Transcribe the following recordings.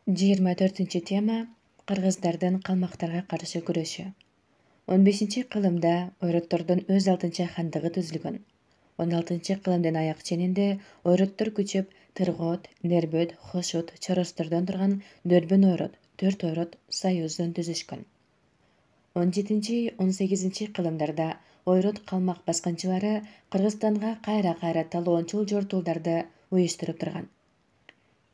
24 тема Кыргыздардын калмактарга каршы күрөшү. 15-кылымда ойроттордун өз алдынча хандыгы түзүлгөн. 16-кылымдын аяк ченинде ойроттор күчөп Тыргоот, Нербөт, Хошут, Чоростордон турган Дөрбөн ойрот, 4 ойрот союзун түзүшкөн. 17-18 кылымдарда ойрот калмак баскынчылары Кыргызстанга кайра талоончул жортуулдарды уюштуруп турган.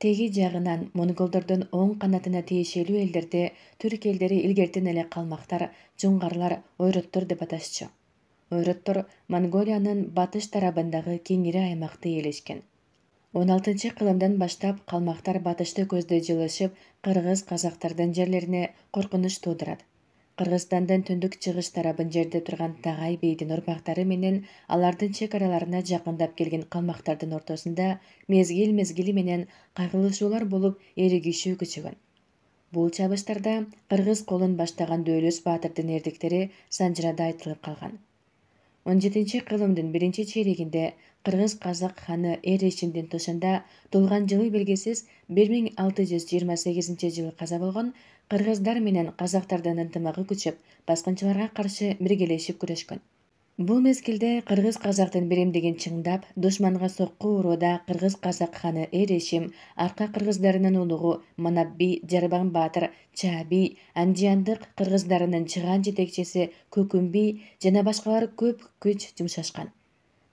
Теги жагынан монголдордун оң канатына тиешелүү элдерди түрк элдери илгертен эле калмактар, жуңгарлар, ойроттор деп аташчу. Ойроттор Монголиянын батыш тарабындагы кеңири аймакты ээлешкен. 16-кылымдан баштап калмактар батышты көздөй жылышып, кыргыз-казактардын жерлерине коркунуч туудурат. Кыргызстандын түндүк-чыгыш тарабын жерде турган Тагай бейдин урпактары менен алардын чек араларына жакындап келген калмактардын ортосунда мезгил менен кайгылышуулар болуп, эригишүү күчөгөн. Бул чабыштарда кыргыз колун баштаган Дөөлөс баатырдын эрдиктери Санжырада айтылып калган. 17-кылымдын биринчи чейрегинде кыргыз-казак ханы Эрешимдин тушунда туулган жылы белгисиз 1628-жылы каза болгон кыргыздар менен казактардын ынтымагы күчөп, баскынчыларга каршы биргелешип күрөшкөн. Бул мезгилде кыргыз-казактын биримдигин чыңдап, душманга сокку урууда кыргыз-казак ханы Эрешим, арка кыргыздарынын улугу Манабби, Жарбан баатыр, Чааби, Андияндык кыргыздарынын чыгаан жетекчиси Көкүмби жана башкалар көп күч жумшашкан.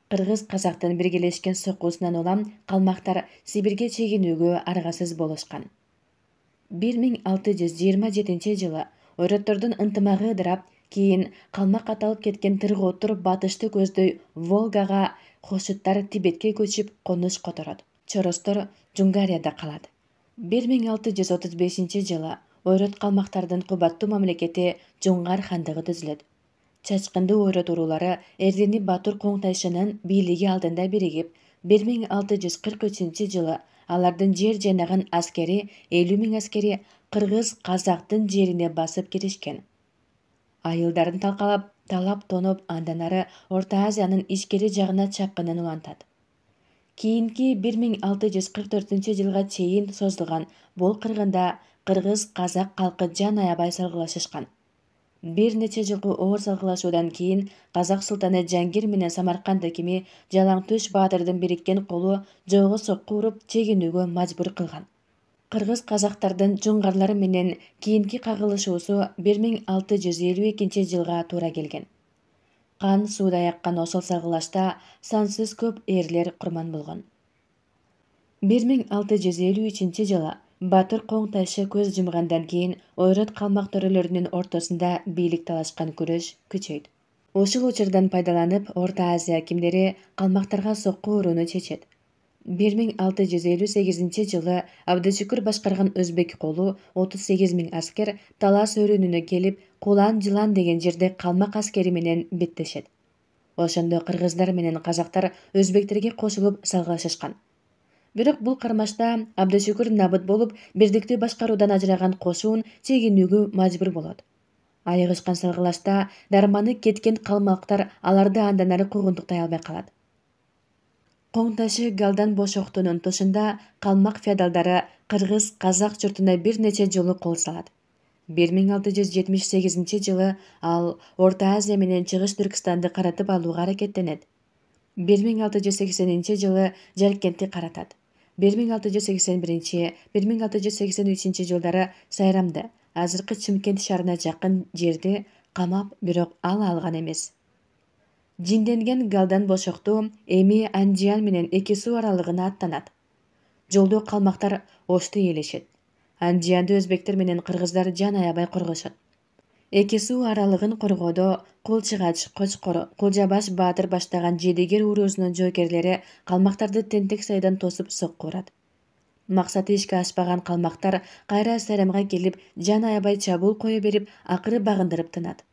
Кыргыз-казактын биргелешкен соккусунан улам калмактар Сибирге чегинүүгө аргасыз болушкан. 1627-жылы ойроттордун ынтымагы ыдырап, кийин калмак аталып кеткен Тыргооттор батышты көздөй Волгага, Хошуттар Тибетке көчүп конуш которот. Чоростор Жунгарияда калат. 1635-жылы ойрот калмактардын кубаттуу мамлекети Жуңгар хандыгы түзүлөт. Чачкындуу ойрот уруулары Эрдени Батур Коңтайшынын бийлиги алдында биригип, 1643-жылы алардын жер жайнаган аскери 50.000 аскери кыргыз-казактын жерине басып киришкен. Айылдарын талкалап, талап тоноп, андан ары Орто Азиянын ичкери жагына чапкынын улантат. Кийинки 1644-жылга чейин созулган бул кыргында кыргыз-казак калкы жан аябай салгылашышкан. Бир нече жылкы оор салгылашуудан кийин казак султаны Жангир менен Самарканд экими Жалаңтөш баатырдын бириккен колу жоого сокку уруп чегинүүгө мажбур кылган. Кыргыз-казактардын жуңгарлар менен кийинки кагылышуусу 1652-жылга туура келген. Кан сууда яккан осол салгылашта сансыз көп эрлер курман болгон. 1653-жылы Батыр Коңтайшы көз жумгандан кийин ойрот калмак төрөлөрүнүн ортосунда бийлик талашкан күрөш күчөйт. Ушул учурдан пайдаланып, Орто Азия акимдери калмактарга сокку урууну чечет. 1658-жылы Абдышүкүр башкарган өзбек колу 38.000 аскер Талас өрүнүнө келип, Кулан-Жылан деген жерде калмак аскери менен беттешет. Ошондо кыргыздар менен казактар өзбектерге кошулуп салгылашышкан. Бирок бул кармашта Абдышүкүр набыт болуп, бирдиктүү башкаруудан ажыраган кошуун чегинүүгө мажбур болот. Айыгышкан салгылашта дарманы кеткен калмактар аларды андан ары куугунтуктай албай калат. Коңтайшы Галдан Бошоктунун тушунда калмак феодалдары кыргыз-казак журтуна бир нече жолу кол салат. 1678-жылы ал Орто Азия менен Чыгыш Түркстанды каратып алууга аракеттенет. 1680-жылы Жаркентти каратат. 1681-1683-жылдары Сайрамды, азыркы Чымкент шаарына жакын жерди камап, бирок ала алган эмес. Жинденген Галдан Бошокту эми Андиян менен эки суу аралыгына аттанат. Жолдо калмактар Ошту ээлешет. Андиянды өзбектер менен кыргыздар жан аябай коргошот. Эки суу аралыгын коргоодо Кулчыгач, Кочкор, Кулжабаш баатыр баштаган Жедегер уруусунун жоокерлери калмактарды тентек сайдан тосуп сокку урат. Максаты ишке ашпаган калмактар кайра Сайрамга келип, жан аябай чабуул кое берип, акыры багындырып тынат.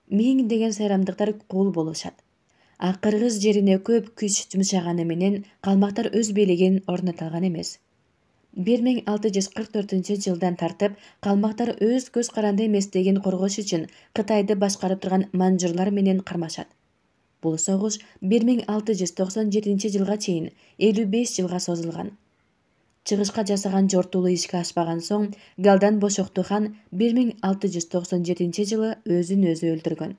Миңдеген сайрамдыктар кул болушат. А кыргыз жерине көп күч жумшаганы менен калмактар өз бийлигин орното алган эмес. 1644-жылдан тартып калмактар өз көз каранды эместигин коргош үчүн Кытайды башкарып турган манжурлар менен кармашат. Бул согуш 1697-жылга чейин 55 жылга созулган. чыгышка жасаган жортуулуу ишке ашпаган соң Галдан Бошокту хан 1697 жылы өзүн өзү өлтүргөн.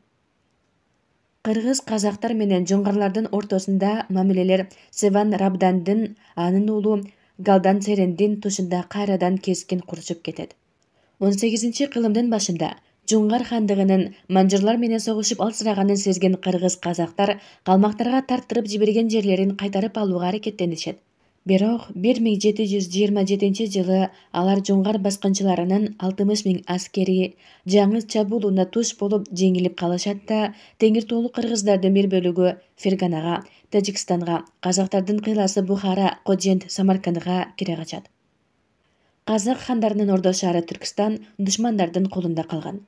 Кыргыз казактар менен жоңгарлардын ортосунда мамилелер Севан Рабдандын анын уулу Галдан Серендин тушунда кайрадан кескин курушуп кетет. 18-кылымдын башында Жуңгар хандыгынын манжурлар менен согушуп алсыраганын сезген кыргыз казактар калмактарга тарттырып жиберген жерлерин кайтарып алууга аракеттенишет. Бирок 1727 жылы алар Жуңгар баскынчыларынын 60 000 аскери жаңы чабуулуна туш болуп жеңилип калышат да Теңир тоолу кыргыздардын бир бөлүгү Ферганага, Тажикстанга, казактардын кыйласы Бухара, Кожент, Самаркандга кире качат. Казак хандарынын ордо шаары Түркстан душмандардын колунда калган.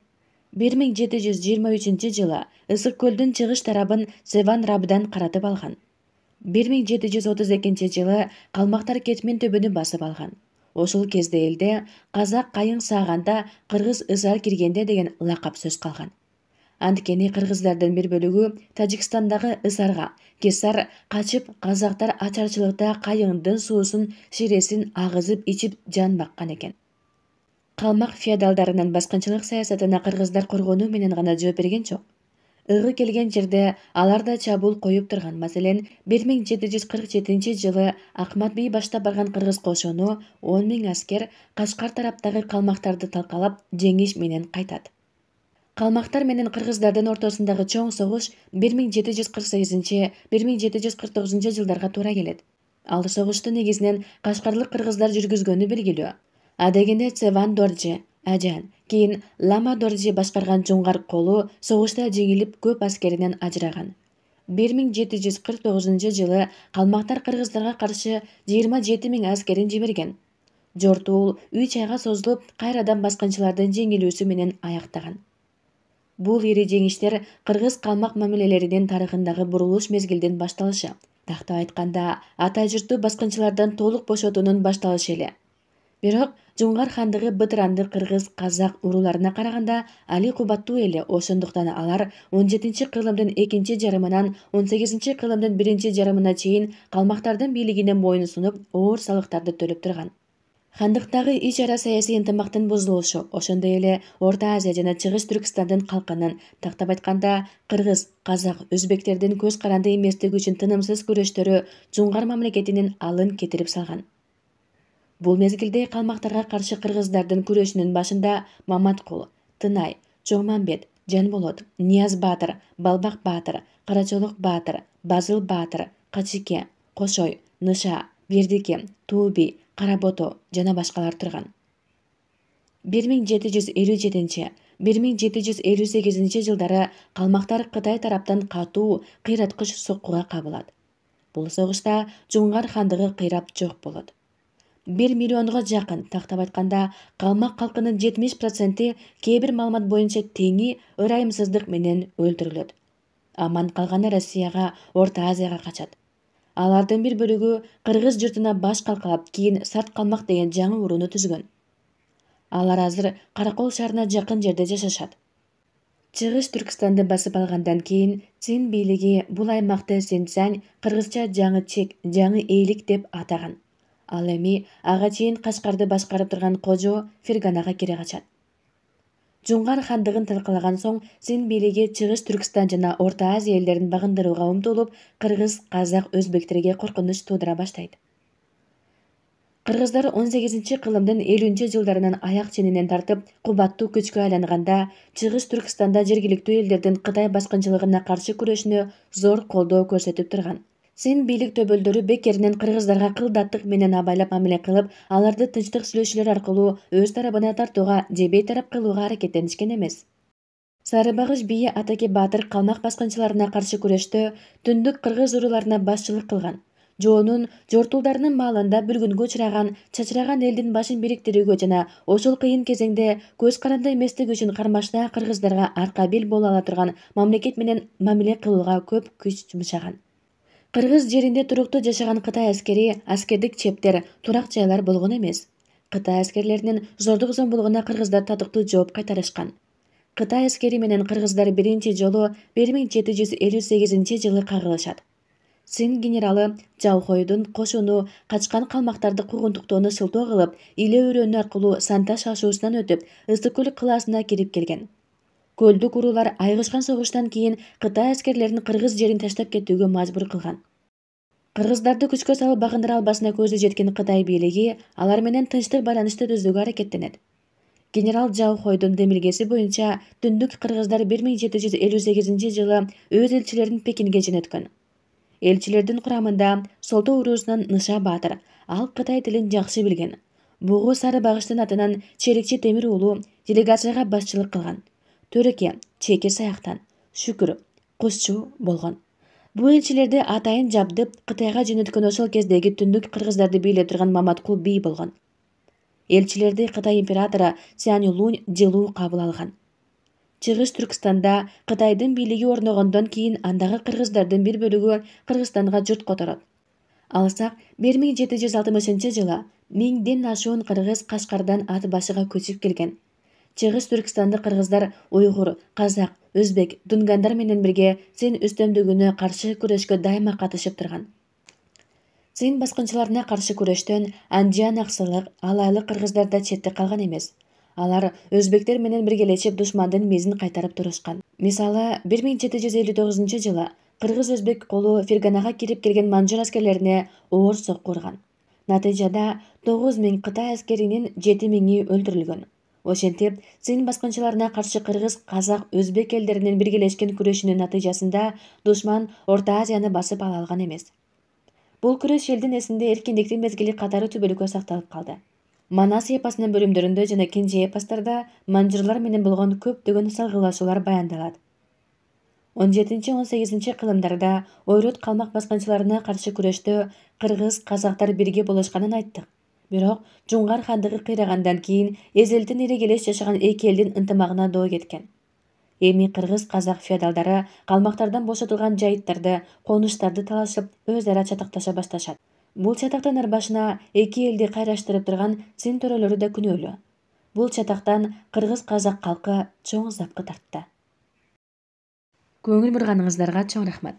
1723 жылы Ысык көлдүн чыгыш тарабын Севан Рабдан каратып алган. 1732 жылы калмактар Кетмен төбөнү басып алган. Ошол кезде элде казак кайың сааганда кыргыз ысар киргенде деген лакап сөз калган. Анткени кыргыздардын бир бөлүгү Тажикстандагы ысарга Кесар качып, казактар ачарчылыкта кайыңдын суусун, ширесин агызып ичип жан баккан экен. Калмак феодалдарынын баскынчылык саясатына кыргыздар коргонуу менен гана жооп берген жок. Ыгы келген жерде алар да чабуул коюп турган. Маселен, 1747 жылы Акмат бей баштап барган кыргыз кошуну 10 000 аскер Кашкар тараптагы калмактарды талкалап жеңиш менен кайтат. Калмактар менен кыргыздардын ортосундагы чоң согуш 1748-1749 жылдарга туура келет. Ал согушту негизинен кашкарлык кыргыздар жүргүзгөнү белгилүү. Адегенде Цеван Доржи, Ажан, кийин Лама Доржи башкарган Жуңгар колу согушта жеңилип көп аскеринен ажыраган. 1749 жылы калмактар кыргыздарга каршы 27 000 аскерин жиберген. Жортуул 3 айга созулуп, кайрадан баскынчылардын жеңилүүсү менен аяктаган. Бул ири жеңиштер кыргыз калмак мамилелеринин тарыхындагы бурулуш мезгилдин башталышы. Тактап айтканда, ата журтту баскынчылардан толук бошотуунун башталышы эле. Бирок Жуңгар хандыгы бытыранды кыргыз казак урууларына караганда али кубаттуу эле, ошондуктан алар 17-кылымдын экинчи жарымынан 18-кылымдын биринчи жарымына чейин калмактардын бийлигине моюн сунуп, оор салыктарды төлөп турган. Хандыктагы ич ара саясий ынтымактын бузулушу, ошондой эле Орто Азия жана Чыгыш Түркстандын калкынын, тактап айтканда кыргыз, казак, өзбектердин көз каранды эместиги үчүн тынымсыз күрөштөрү Жуңгар мамлекетинин алын кетирип салган. Бул мезгилде калмактарга каршы кыргыздардын күрөшүнүн башында Маматкул, Тынай, Чоңмамбет, Жанболот, Нияз Баатыр, Балбак Баатыр, Карачолук Баатыр, Базыл Баатыр, Качике, Кошой, Ныша, Бердике, Тууби, Каработо жана башкалар турган. 1757-1758 жылдары калмактар Кытай тараптан катуу кыйраткыч соккуга кабылат. Бул согушта Жуңгар хандыгы кыйрап жок болот. 1 миллионго жакын, тактап айтканда, калмак калкынын 70% кээ бир маалымат боюнча теңи ырайымсыздык менен өлтүрүлөт. Аман калганы Россияга, Орто Азияга качат. Алардын бир бөлүгү кыргыз журтуна баш калкалап, кийин Сарт калмак деген жаңы урууну түзгөн. Алар азыр Каракол шаарына жакын жерде жашашат. Чыгыш Түркстанды басып алгандан кийин Цин бийлиги бул аймакты Синцзянь, кыргызча жаңы чек, жаңы эйлик деп атаган. Ал эми ага чейин Кашкарды башкарып турган Кожо Ферганага кире качат. Жуңгар хандыгын талкалаган соң Цин бийлиги Чыгыш Түркстан жана Орто Азия элдерин багындырууга умтулуп, кыргыз, казак, өзбектерге коркунуч туудура баштайт. Кыргыздар 18-кылымдын 50-жылдарынын аяк ченинен тартып кубаттуу күчкө айланганда, Чыгыш Түркстанда жергиликтүү элдердин Кытай баскынчылыгына каршы күрөшүнө зор колдоо көрсөтүп турган. Цин бийлик төбөлдөрү бекеринен кыргыздарга кылдаттык менен абайлап мамиле кылып, аларды тынчтык сүйлөшүүлөр аркылуу өз тарабына тартууга же бейтарап кылууга аракеттенишкен эмес. Сары багыш бийи Атаке Баатыр калмак баскынчыларына каршы күрөштө түндүк кыргыз урууларына башчылык кылган. Жоонун жортулдарынын маалында бүлгүнгө учураган, чачыраган элдин башын бириктирүүгө жана ошол кыйын кезеңде көз каранды эместиги үчүн кармашта кыргыздарга арка бел боло ала турган мамлекет менен мамиле кылууга көп күч жумшаган. Кыргыз жеринде туруктуу жашаган Кытай аскери, аскердик чептер, турак жайлар болгон эмес. Кытай аскерлеринин зордук зомбулугуна кыргыздар татыктуу жооп кайтарышкан. Кытай аскери менен кыргыздар биринчи жолу 1758 жылы кагылышат. Цин генералы Жаухойдун кошуну качкан калмактарды куугунтуктоону сылтоо кылып, иле өрөөнү аркылуу Санта шашуусунан өтүп, Ысык көл кылаасына кирип келген. Көлдүк уруулар айгышкан согуштан кийин Кытай аскерлерин кыргыз жерин таштап кетүүгө мажбур кылган. Кыргыздарды күчкө салып багындыра албасына көзү жеткен Кытай бийлиги алар менен тынчтык байланышты түзүүгө аракеттенет. Генерал Жаухойдун демилгеси боюнча түндүк кыргыздар 1758 жылы өз элчилерин Пекинге жөнөткөн. Элчилердин курамында Солто уруусунан Ныша Баатыр, ал Кытай тилин жакшы билген. Бугу Сары Багыштын атынан Черикчи Темир уулу делегацияга башчылык кылган. Төреке Чеки Саяктан, Шүкүр Кузчу болгон. Бул элчилерди атайын жабдып Кытайга жөнөткөн ошол кездеги түндүк кыргыздарды бийлеп турган Маматкул бий болгон. Элчилерди Кытай императору Цянь-Лунь жылуу кабыл алган. Чыгыш Түркстанда Кытайдын бийлиги орногондон кийин андагы кыргыздардын бир бөлүгү Кыргызстанга журт которот. Алсак 1760-жылы 1000ден ашуун кыргыз Кашкардан ат башыга көчүп келген. Чыгыш Түркстанды кыргыздар уйгур, казак, өзбек, дунгандар менен бирге Цин үстөмдүгүнө каршы күрөшкө дайыма катышып турган. Цин баскынчыларына каршы күрөштөн Анжан Аксылык, Алайлык кыргыздар да четте калган эмес. Алар өзбектер менен биргелешип душмандын мезин кайтарып турушкан. Мисалы, 1759-жылы кыргыз-өзбек колу Ферганага кирип келген манжур аскерлерине оор сокку урган. Натыйжада 9000 Кытай аскеринин 7000-и өлтүрүлгөн. Ошентип, Цин баскынчыларына каршы кыргыз, казак, өзбек элдеринин биргелешкен күрөшүнүн натыйжасында душман Орто Азияны басып ала алган эмес. Бул күрөш элдин эсинде эркиндиктин мезгили катары түбөлүккө сакталып калды. Манас эпосунун бөлүмдөрүндө жана кенже эпостарда манжурлар менен болгон көптөгөн салгылашуулар баяндалат. 17-18 кылымдарда Ойрут калмак баскынчыларына каршы күрөштө кыргыз, казактар бирге болушканын айттык. Бирок Жуңгар хандыгы кыйрагандан кийин эзелтин ирегелеш жашаган эки элдин ынтымагына доо кеткен. Эми кыргыз, казак феодалдары калмактардан бошотулган жайыттарды, конуштарды талашып, өз ара чатакташа башташат. Бул чатактын ырбашына эки элди кайраштырып турган Цин төрөлөрү да күнөөлүү. Бул чатактан кыргыз-казак калкы чоң запкы тартты. Көңүл бурганыңыздарга чоң рахмат.